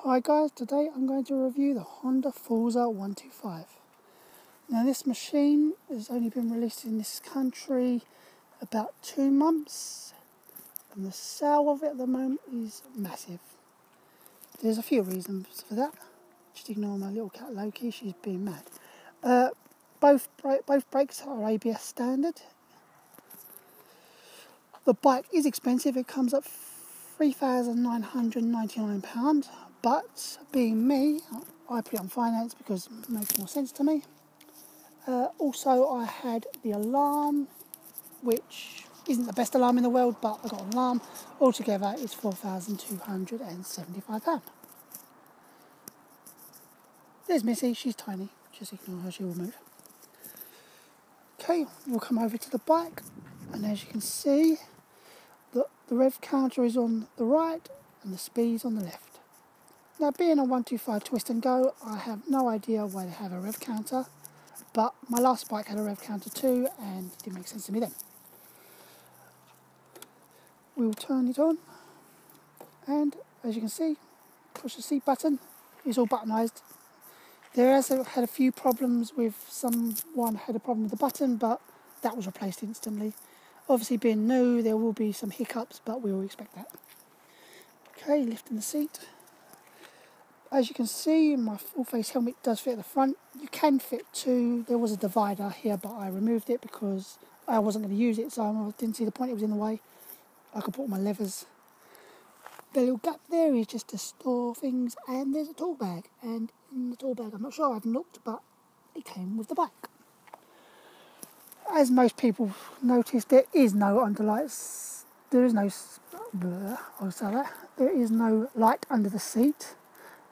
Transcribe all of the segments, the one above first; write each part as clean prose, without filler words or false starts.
Hi guys, today I'm going to review the Honda Forza 125. Now this machine has only been released in this country about 2 months and the sale of it at the moment is massive. There's a few reasons for that. Just ignore my little cat Loki, she's being mad. Both brakes are ABS standard. The bike is expensive, it comes at £3,999, but being me, I put it on finance because it makes more sense to me. Also, I had the alarm, which isn't the best alarm in the world, but I got an alarm. Altogether, it's £4,275. There's Missy, she's tiny, just ignore her, she will move. Okay, we'll come over to the bike, and as you can see, the rev counter is on the right and the speed is on the left. Now being a 125 twist and go, I have no idea why they have a rev counter, but my last bike had a rev counter too and it didn't make sense to me then. We'll turn it on and as you can see, push the seat button, it's all buttonised. There has had a few problems with someone had a problem with the button, but that was replaced instantly. Obviously being new, there will be some hiccups, but we will expect that. Okay, lifting the seat. As you can see, my full face helmet does fit at the front. You can fit two. There was a divider here, but I removed it because I wasn't going to use it, so I didn't see the point, it was in the way. I could put all my levers. The little gap there is just to store things, and there's a tool bag. And in the tool bag, I'm not sure, I haven't looked, but it came with the bike. As most people noticed, there is no underlights. There is no I'll say that. There is no light under the seat.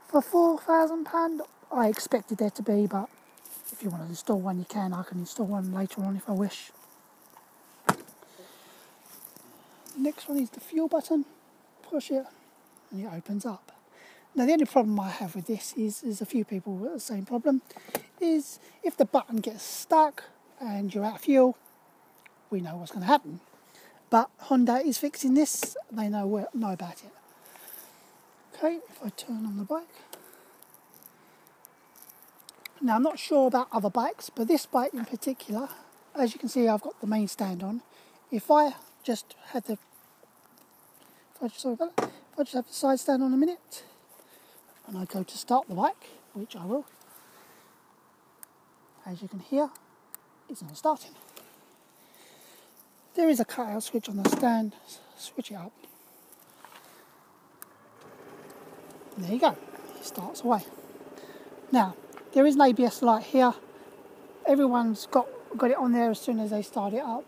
For £4,000, I expected there to be, but if you want to install one, you can. I can install one later on if I wish. Next one is the fuel button. Push it, and it opens up. Now the only problem I have with this is there's a few people with the same problem. Is if the button gets stuck and you're out of fuel, we know what's going to happen. But Honda is fixing this, they know about it. Okay, if I turn on the bike. Now I'm not sure about other bikes, but this bike in particular, as you can see I've got the main stand on. If I just have the side stand on a minute, and I go to start the bike, which I will, as you can hear, it's not starting. There is a cutout switch on the stand, switch it up. And there you go, it starts away. Now, there is an ABS light here. Everyone's got it on there as soon as they start it up.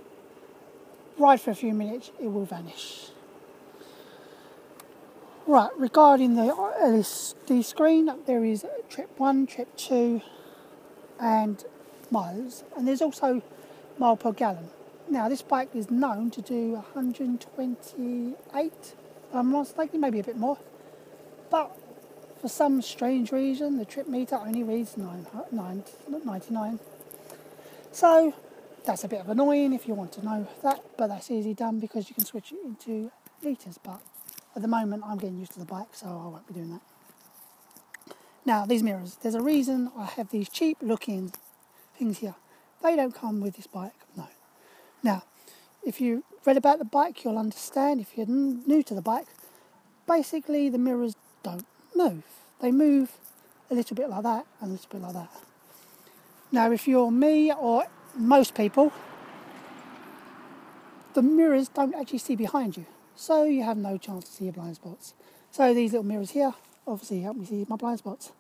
Ride for a few minutes, it will vanish. Right, regarding the LCD screen, there is trip 1, trip 2, and miles. And there's also mile per gallon. Now this bike is known to do 128, I'm not mistaken, maybe a bit more. But for some strange reason, the trip meter only reads 99. So that's a bit of annoying if you want to know that, but that's easy done because you can switch it into litres. But at the moment, I'm getting used to the bike, so I won't be doing that. Now, these mirrors. There's a reason I have these cheap-looking things here. They don't come with this bike, no. Now, if you read about the bike, you'll understand. If you're new to the bike, basically the mirrors don't move. They move a little bit like that and a little bit like that. Now, if you're me or most people, the mirrors don't actually see behind you. So you have no chance to see your blind spots. So these little mirrors here obviously help me see my blind spots,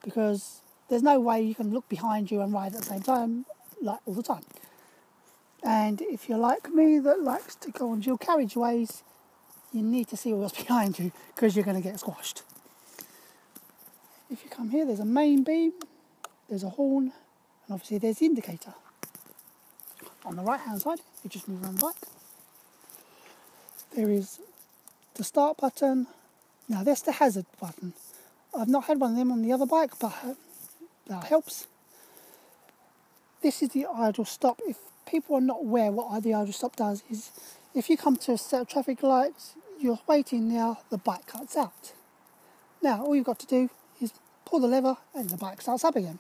because there's no way you can look behind you and ride at the same time, like all the time. And if you're like me that likes to go on dual carriageways, you need to see what's behind you because you're going to get squashed. If you come here, there's a main beam, there's a horn, and obviously there's the indicator. On the right hand side, you just move around the bike. There is the start button. Now that's the hazard button. I've not had one of them on the other bike, but that helps. This is the idle stop. If people are not aware what the idle stop does, is if you come to a set of traffic lights, you're waiting now, the bike cuts out. Now all you've got to do is pull the lever and the bike starts up again.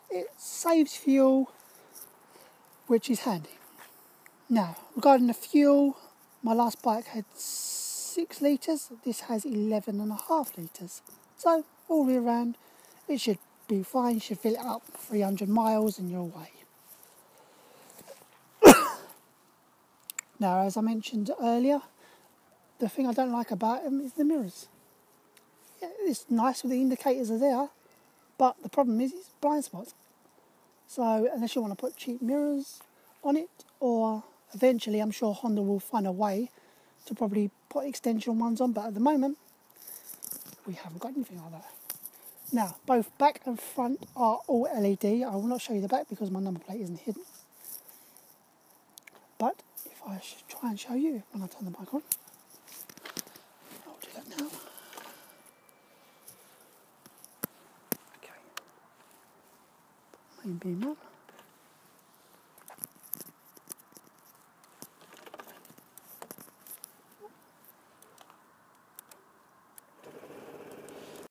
It saves fuel, which is handy. Now regarding the fuel, my last bike had 6 litres, this has 11.5 litres. So all the way around it should be fine, you should fill it up 300 miles and you're away. Now as I mentioned earlier, the thing I don't like about them is the mirrors. Yeah, it's nice with the indicators are there, but the problem is it's blind spots. So unless you want to put cheap mirrors on it, or eventually I'm sure Honda will find a way to probably put extension ones on, but at the moment we haven't got anything like that. Now both back and front are all LED. I will not show you the back because my number plate isn't hidden. But if I should try and show you when I turn the bike on, I'll do that now. Okay. Main beam on.